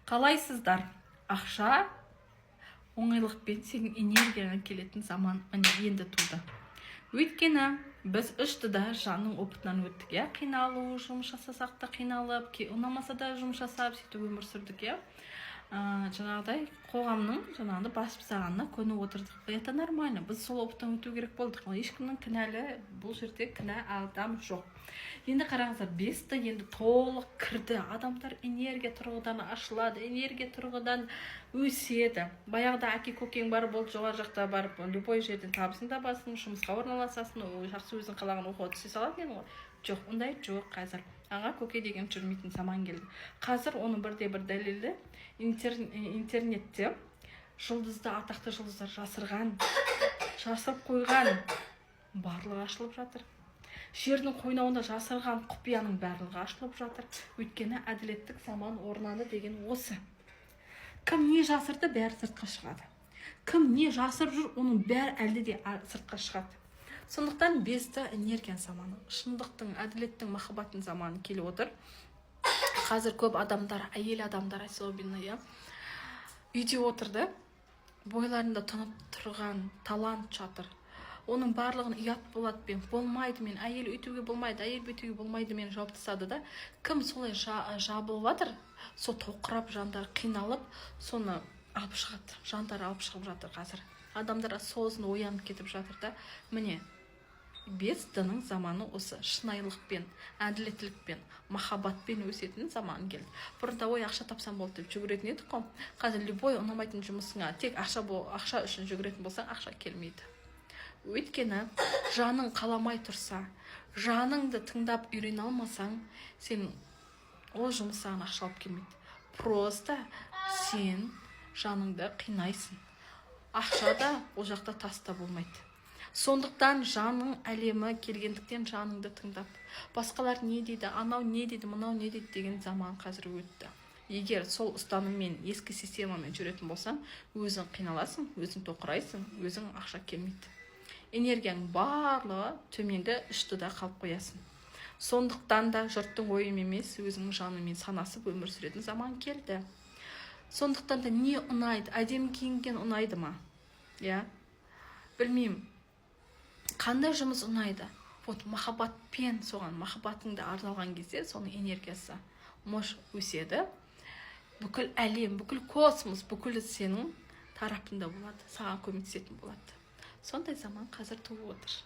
Қалайсыздар? Ақша оңайлықпен сенің энергияңа келетін заман енді туды. Өйткені біз үштіда жанның опытынан өттік, қиналу, жұмыс жасасақ та қиналып, ұнамаса да жұмыс жасап, сөйтіп өмір сүрдік, жаңағыдай қоғамның басып сағанына көніп отырдық. Это нормально. Біз сол опыттан өту керек болдық. Ешкімнің кінәлі, бұл жерде кінә адам жоқ. Енді қараңыздар, бесті енді толық кірді. Адамдар энергия тұрғыдан ашылады, энергия тұрғыдан өседі. Баяғыда әке көкең бар болды, жоғары жақта барып, любой жерден табысын табасың, жұмысқа орналасасың, жақсы өзің қалаған оқуға түсе салады ғой. Жоқ, ондай жоқ қазір. Аға көке деген жүрмейтін заман келді. Қазір оның бірде-бір дәлелі интернетте жұлдызды, атақты жұлдыздар жасырып қойған барлығы ашылып жатыр. Жердің қойнауында жасырған құпияның барлығы ашылып жатыр. Өйткені әділеттік заман орнады деген осы. Кім не жасырды, бәрі сыртқа шығады. Кім не жасырып жүр, оның бәрі әлде де сыртқа шығады. Сондықтан бесті энергия заманы, шындықтың, әділеттің, махаббаттың заманы келіп отыр. Қазір көп адамдар, әйел адамдар особенно, үйде отырды, бойларында тұнып тұрған талант жатыр. Оның барлығын ұят болады мен, болмайды мен, әйел өйтуге болмайды, әйел бүйтуге болмайды мен жауап тастады да. Кім солай жабылып жатыр, сол тоқырап жандар қиналып, соны алып шығады, жандар алып шығып жатыр қазір. Адамдар сосын оянып кетіп жатыр да. Міне, бестінің заманы осы шынайылықпен, әділеттілікпен, махаббатпен өсетін заман келді. Бұрында ақша тапсам болды деп жүгіретін едік қой. Қазір любой ұнамайтын жұмысыңа тек ақша үшін жүгіретін болсаң, ақша келмейді. Өйткені жаның қаламай тұрса, жаныңды тыңдап үйрене алмасаң, сен ол жұмыс саған ақша алып келмейді. Просто сен жаныңды қинайсың. Ақша да ол жақта таста болмайды. Сондықтан жаның әлемі келгендіктен жаныңды тыңдап, басқалар не дейді, анау не дейді, мынау не дейді деген заман қазір өтті. Егер сол ұстаныммен, ескі системамен жүретін болсаң, өзің қиналасың, өзің тоқырайсың, өзің ақша келмейді. Энергияң барлығы төменгі үштіде қалып қоясың. Сондықтан да жұрттың ойымен емес, өзіңнің жанымен санасып өмір сүретін заман келді. Сондықтан да не ұнайды, әдемі киінген ұнайды ма? Білмеймін. Қандай жұмыс ұнайды? Вот махаббатпен соған, махаббатыңды арналған кезде соның энергиясы өседі. Бүкіл әлем, бүкіл космос, бүкіл сенің тарапында болады, саған көмектесетін болады. Сондай заман қазір туып отыр.